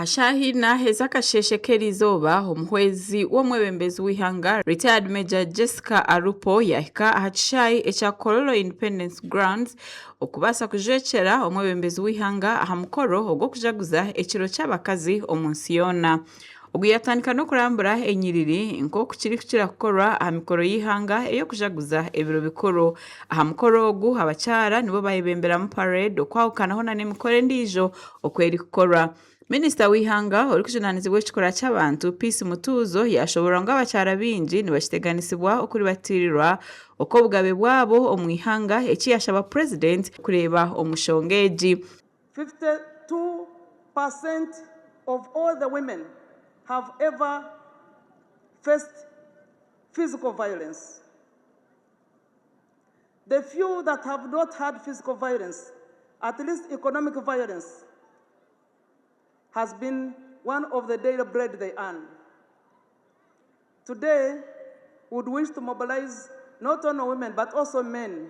ahashahina heza kasheshekera izoba omuhwezi w'omwebembezi w'ihanga retired Major Jessica Arupo yahika ahacishayi echa Kololo Independence Grounds okubasa kujwekera omwebembezi w'ihanga aha mukoro ogwo kujaguza ekiro ky'abakazi omunsi yona. Oguyatandika no kurambura enyiriri nko kukiri kukorwa aha mikoro y'ihanga eyo kujaguza ebiro bikoro. Aha mukoro ogu abakyara nibo bayibembera mu parade okwahukanaho na n'emikoro endijo okweri kukorwa. Minisita w'ihanga ori kujunanizibwa ekikora cy'abantu Peace Mutuzo yashobora ngo abakyara bingi nibashiteganisibwa okuri batirirwa uko bugabe bwabo omwihanga ekiyashaba president kureba omushongeji. 52% of all the women have ever faced physical violence. The few that have not had physical violence, at least economic violence, has been one of the daily bread they earn. Today, we would wish to mobilize not only women but also men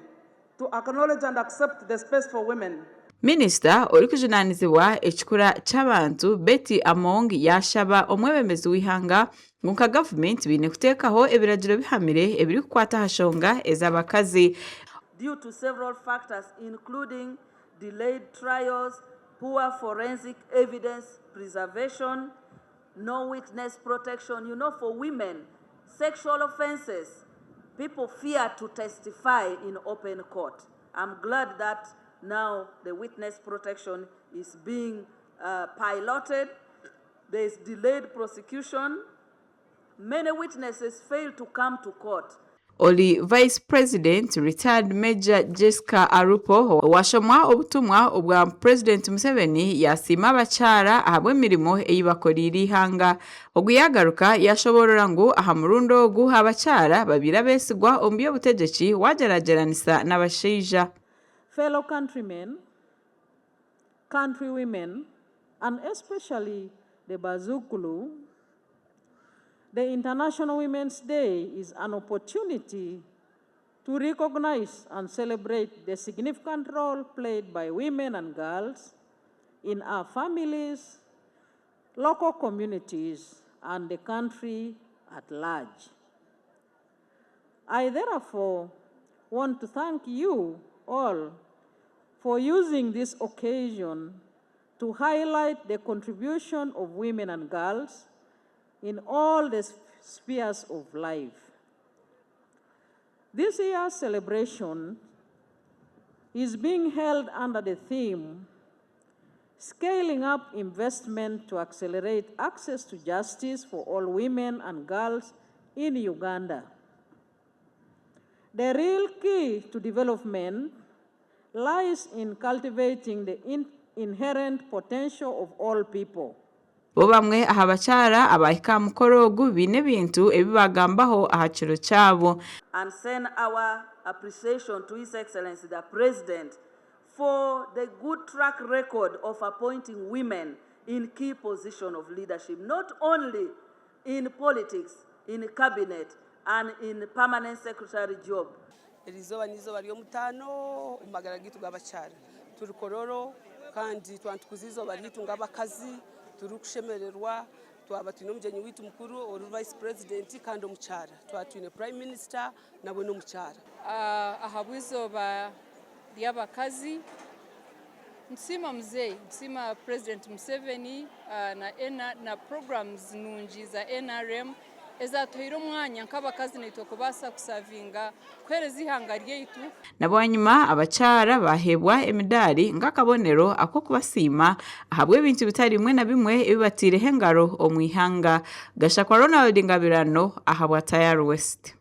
to acknowledge and accept the space for women. Minister ori kujunanizibwa ekikura cy'abantu Betty Among yashaba omwebembezi w'ihanga ngunka government bine kutekaho ebiragiro bihamire ebiri kukwata hashonga ez'abakazi. Due to several factors including delayed trials, poor forensic evidence preservation, no witness protection. You know, for women, sexual offenses, people fear to testify in open court. I'm glad that now the witness protection is being piloted. There is delayed prosecution. Many witnesses fail to come to court. Oli Vice President retired Major Jessica Arupo washomwa obutumwa obwa President Museveni yasima abakyara ahabwe mirimo eyibakoriri ihanga. Oguyagaruka yashoborora ngo aha murundo ogu abakyara babira besigwa ombiyo butegeki wajarageranisa n'abashija. Fellow countrymen, countrywomen, and especially the Bazukulu, the International Women's Day is an opportunity to recognize and celebrate the significant role played by women and girls in our families, local communities, and the country at large. I therefore want to thank you all for using this occasion to highlight the contribution of women and girls in all the spheres of life. This year's celebration is being held under the theme, Scaling Up Investment to Accelerate Access to Justice for All Women and Girls in Uganda. The real key to development lies in cultivating the inherent potential of all people. Bo bamwe aha bakyara abahika mukoro ogu bine bintu ebibagambaho aha kiro cyabo. And send our appreciation to His Excellency the President for the good track record of appointing women in key position of leadership, not only in politics, in cabinet, and in permanent secretary job. Elizoba nizoba ly'omutano umagara gitu gabakyara turukororo kandi twantukuzizo balitu ngabakazi turukushemererwa twabatino mujenyi witu mukuru oru vice president kandi omukyara twatwine prime minister nabwe n'omukyara ahabwizoba ly'abakazi nsima president Museveni na programs nungi za NRM ezatohira umwanya nk'abakazi nitwe kubasa kusavinga kwereza ihanga ryeitu. Nabanyuma abakyara bahebwa emidali ngakabonero ako kubasima ahabwe ibintu bitari bimwe na bimwe ebibatire hengaro omwihanga. Gashakwa Ronald Ngabirano ahabwa Tayari West.